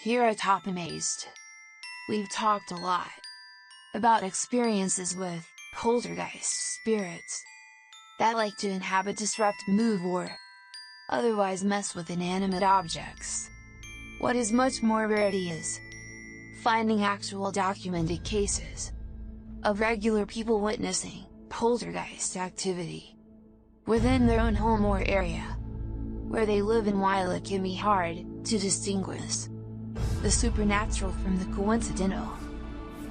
Here at Top Amazed, we've talked a lot about experiences with poltergeist spirits that like to inhabit, disrupt, move, or otherwise mess with inanimate objects. What is much more rarity is finding actual documented cases of regular people witnessing poltergeist activity within their own home or area where they live, and while it can be hard to distinguish the supernatural from the coincidental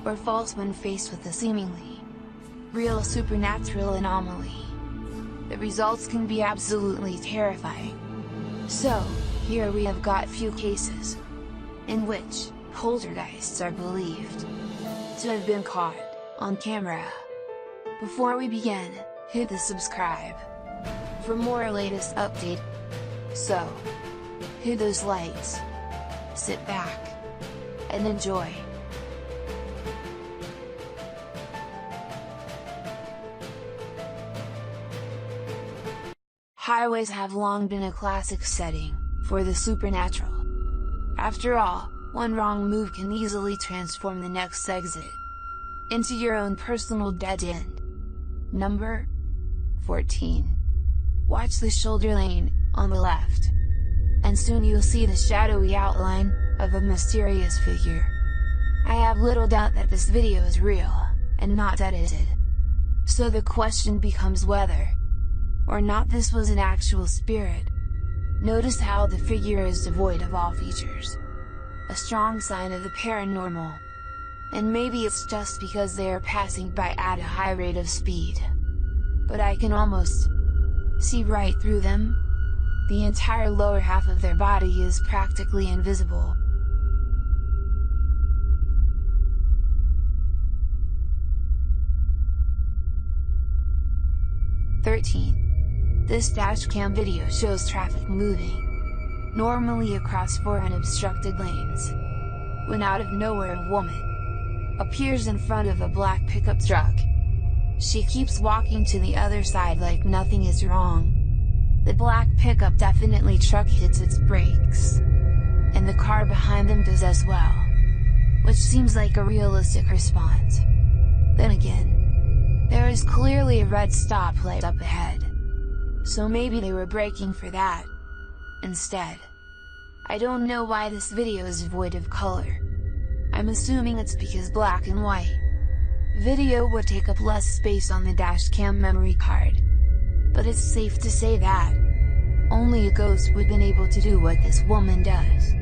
or false when faced with a seemingly real supernatural anomaly, the results can be absolutely terrifying. So, here we have got few cases in which poltergeists are believed to have been caught on camera. Before we begin, hit the subscribe for more latest update. So, hit those likes, sit back, and enjoy. Highways have long been a classic setting for the supernatural. After all, one wrong move can easily transform the next exit into your own personal dead end. Number 14. Watch the shoulder lane on the left, and soon you'll see the shadowy outline of a mysterious figure. I have little doubt that this video is real, and not edited. So the question becomes whether or not this was an actual spirit. Notice how the figure is devoid of all features. A strong sign of the paranormal. And maybe it's just because they are passing by at a high rate of speed, but I can almost see right through them. The entire lower half of their body is practically invisible. This dashcam video shows traffic moving normally across 4 unobstructed lanes, when out of nowhere a woman appears in front of a black pickup truck. She keeps walking to the other side like nothing is wrong. The black pickup definitely truck hits its brakes, and the car behind them does as well, which seems like a realistic response. Then again, there is clearly a red stoplight up ahead, so maybe they were braking for that instead. I don't know why this video is void of color. I'm assuming it's because black and white video would take up less space on the dashcam memory card. But it's safe to say that only a ghost would have been able to do what this woman does.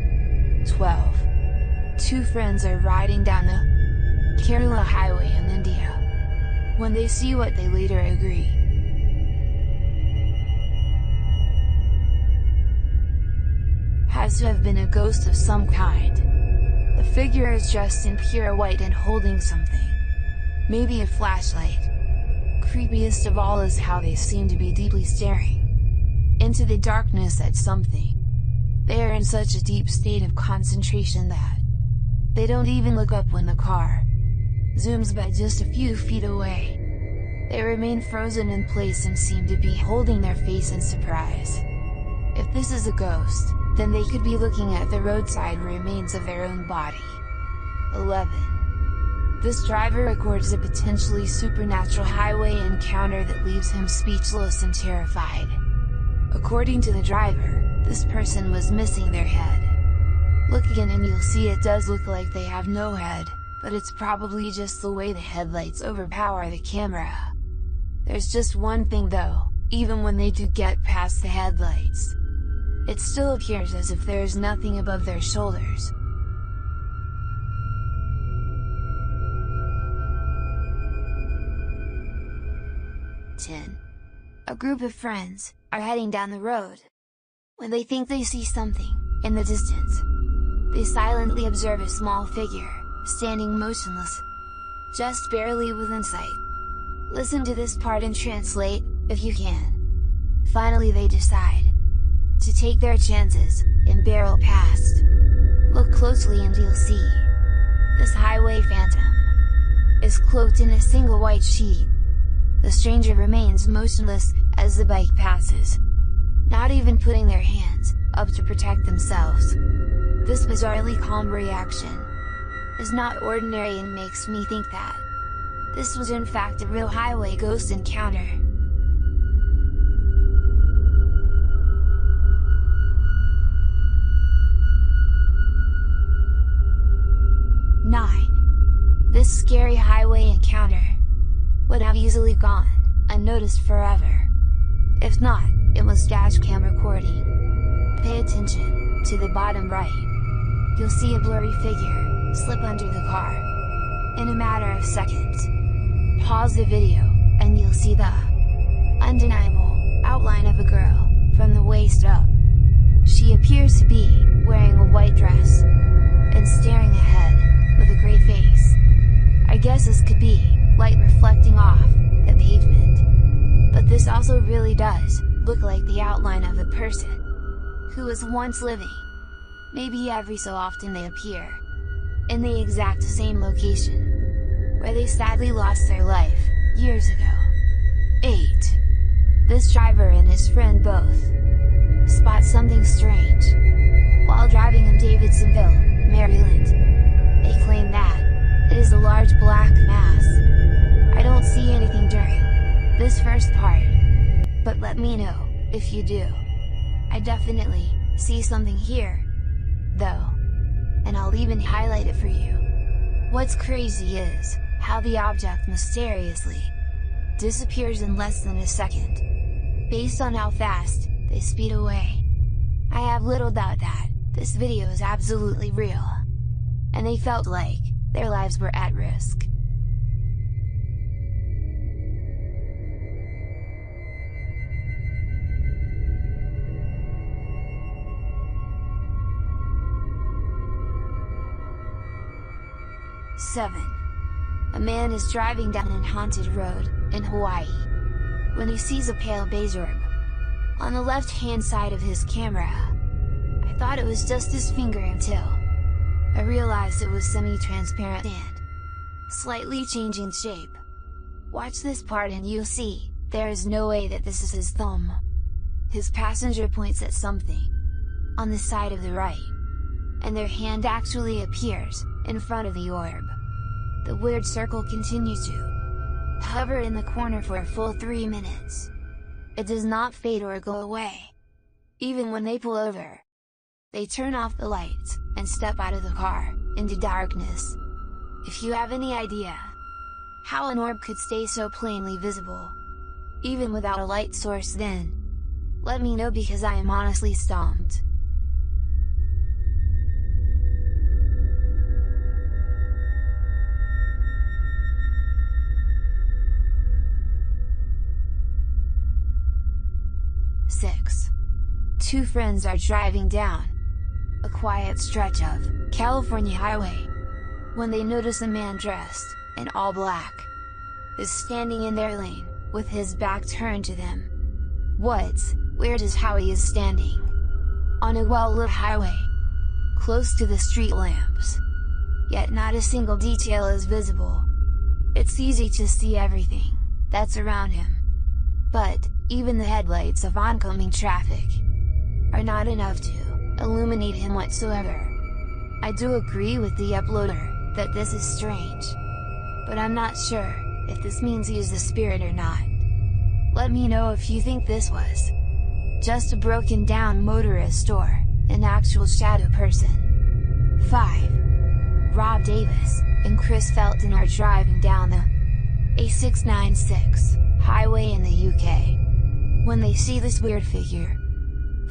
12. Two friends are riding down the Kerala highway in India when they see what they later agree has to have been a ghost of some kind. The figure is dressed in pure white and holding something. Maybe a flashlight. Creepiest of all is how they seem to be deeply staring into the darkness at something. They are in such a deep state of concentration that they don't even look up when the car zooms by just a few feet away. They remain frozen in place and seem to be holding their face in surprise. If this is a ghost, then they could be looking at the roadside remains of their own body. 11. This driver records a potentially supernatural highway encounter that leaves him speechless and terrified. According to the driver, this person was missing their head. Look again and you'll see it does look like they have no head, but it's probably just the way the headlights overpower the camera. There's just one thing though, even when they do get past the headlights, it still appears as if there is nothing above their shoulders. A group of friends are heading down the road when they think they see something in the distance. They silently observe a small figure standing motionless, just barely within sight. Listen to this part and translate, if you can. Finally they decide to take their chances and barrel past. Look closely and you'll see this highway phantom is cloaked in a single white sheet. The stranger remains motionless as the bike passes, not even putting their hands up to protect themselves. This bizarrely calm reaction is not ordinary and makes me think that this was in fact a real highway ghost encounter. This scary highway encounter would have easily gone unnoticed forever. If not, it was dashcam recording. Pay attention to the bottom right. You'll see a blurry figure slip under the car in a matter of seconds. Pause the video, and you'll see the undeniable outline of a girl from the waist up. She appears to be wearing a white dress and staring ahead with a gray face. I guess this could be light reflecting off the pavement. But this also really does look like the outline of a person who was once living. Maybe every so often they appear in the exact same location where they sadly lost their life years ago. 8. This driver and his friend both spot something strange while driving in Davidsonville, Maryland. They claim that it is a large black mass. I don't see anything during this first part, but let me know if you do. I definitely see something here, though, and I'll even highlight it for you. What's crazy is how the object mysteriously disappears in less than a second, based on how fast they speed away. I have little doubt that this video is absolutely real, and they felt like their lives were at risk. Seven. A man is driving down an haunted road in Hawaii when he sees a pale beige orb on the left-hand side of his camera. I thought it was just his finger until I realized it was semi-transparent and slightly changing shape. Watch this part and you'll see, there is no way that this is his thumb. His passenger points at something on the side of the right, and their hand actually appears in front of the orb. The weird circle continues to hover in the corner for a full 3 minutes. It does not fade or go away. Even when they pull over, they turn off the lights and step out of the car into darkness. If you have any idea how an orb could stay so plainly visible, even without a light source, then let me know, because I am honestly stumped. Two friends are driving down a quiet stretch of California highway when they notice a man dressed in all black is standing in their lane with his back turned to them. What's weird is how he is standing on a well-lit highway close to the street lamps, yet not a single detail is visible. It's easy to see everything that's around him, but even the headlights of oncoming traffic are not enough to illuminate him whatsoever. I do agree with the uploader that this is strange, but I'm not sure if this means he is a spirit or not. Let me know if you think this was just a broken down motorist or an actual shadow person. 5. Rob Davis and Chris Felton are driving down the A696 highway in the UK when they see this weird figure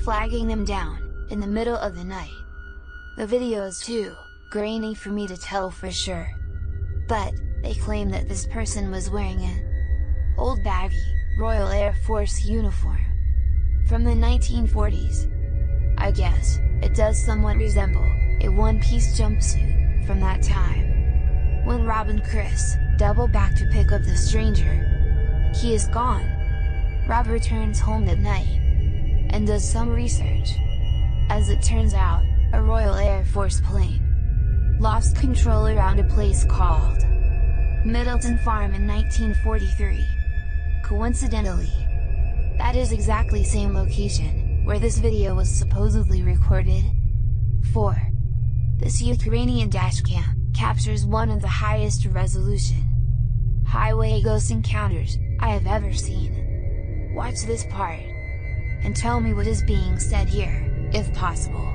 flagging them down in the middle of the night. The video is too grainy for me to tell for sure, but they claim that this person was wearing an old baggy Royal Air Force uniform from the 1940s. I guess it does somewhat resemble a one-piece jumpsuit from that time. When Rob and Chris double back to pick up the stranger, he is gone. Rob returns home that night and does some research. As it turns out, a Royal Air Force plane lost control around a place called Middleton Farm in 1943. Coincidentally, that is exactly same location where this video was supposedly recorded. 4. This Ukrainian dashcam captures one of the highest resolution highway ghost encounters I have ever seen. Watch this part, and tell me what is being said here, if possible.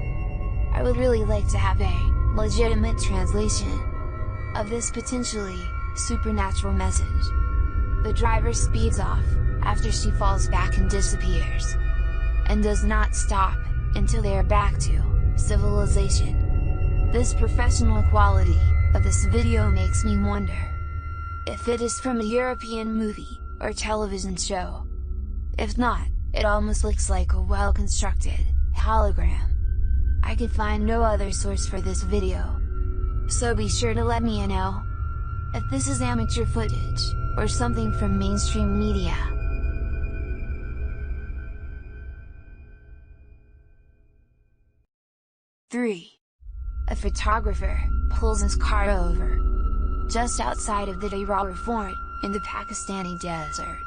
I would really like to have a legitimate translation of this potentially supernatural message. The driver speeds off after she falls back and disappears, and does not stop until they are back to civilization. This professional quality of this video makes me wonder if it is from a European movie or television show. If not, it almost looks like a well-constructed hologram. I could find no other source for this video, so be sure to let me know if this is amateur footage, or something from mainstream media. A photographer pulls his car over just outside of the Deira fort in the Pakistani desert.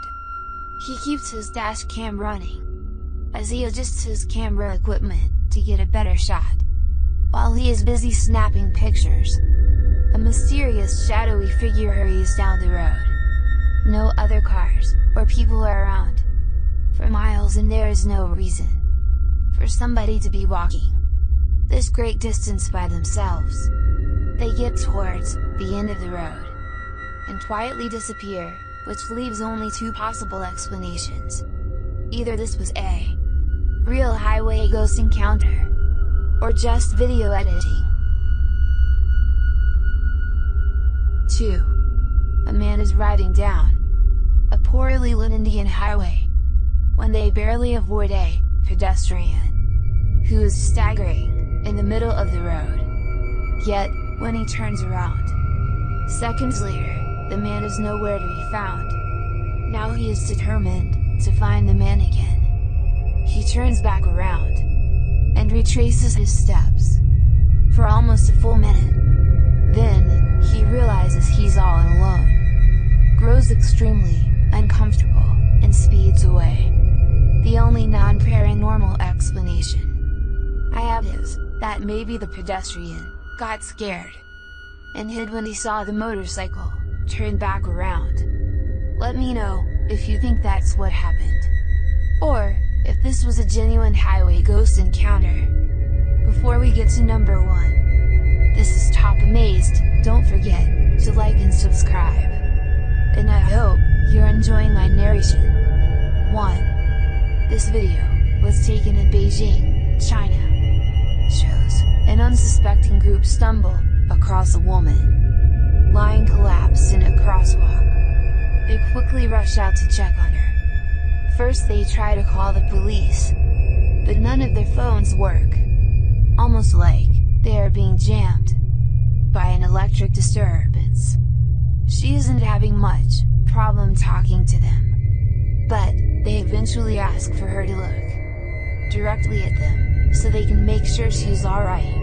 He keeps his dash cam running as he adjusts his camera equipment to get a better shot. While he is busy snapping pictures, a mysterious shadowy figure hurries down the road. No other cars or people are around for miles, and there is no reason for somebody to be walking this great distance by themselves. They get towards the end of the road and quietly disappear, which leaves only two possible explanations. Either this was a real highway ghost encounter, or just video editing. 2. A man is riding down a poorly lit Indian highway when they barely avoid a pedestrian who is staggering in the middle of the road. Yet, when he turns around seconds later, the man is nowhere to be found. Now he is determined to find the man again. He turns back around and retraces his steps for almost a full minute. Then, he realizes he's all alone, grows extremely uncomfortable, and speeds away. The only non-paranormal explanation I have is that maybe the pedestrian got scared and hid when he saw the motorcycle turn back around. Let me know if you think that's what happened, or if this was a genuine highway ghost encounter. Before we get to number 1, this is Top Amazed. Don't forget to like and subscribe, and I hope you're enjoying my narration. 1. This video was taken in Beijing, China. Shows an unsuspecting group stumble across a woman lying collapsed in a crosswalk. They quickly rush out to check on her. First they try to call the police, but none of their phones work, almost like they are being jammed by an electric disturbance. She isn't having much problem talking to them, but they eventually ask for her to look directly at them so they can make sure she's alright.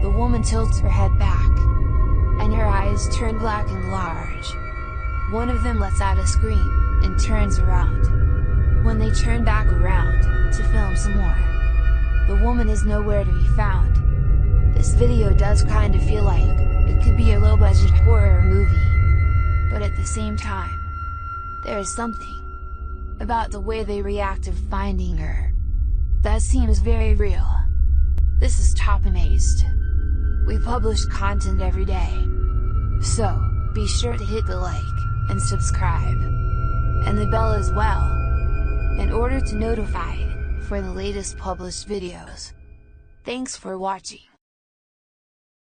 The woman tilts her head back, and her eyes turn black and large. One of them lets out a scream and turns around. When they turn back around to film some more, the woman is nowhere to be found. This video does kind of feel like it could be a low-budget horror movie, but at the same time, there is something about the way they react to finding her that seems very real. This is Top Amazed. We publish content every day, so be sure to hit the like and subscribe, and the bell as well, in order to notify for the latest published videos. Thanks for watching.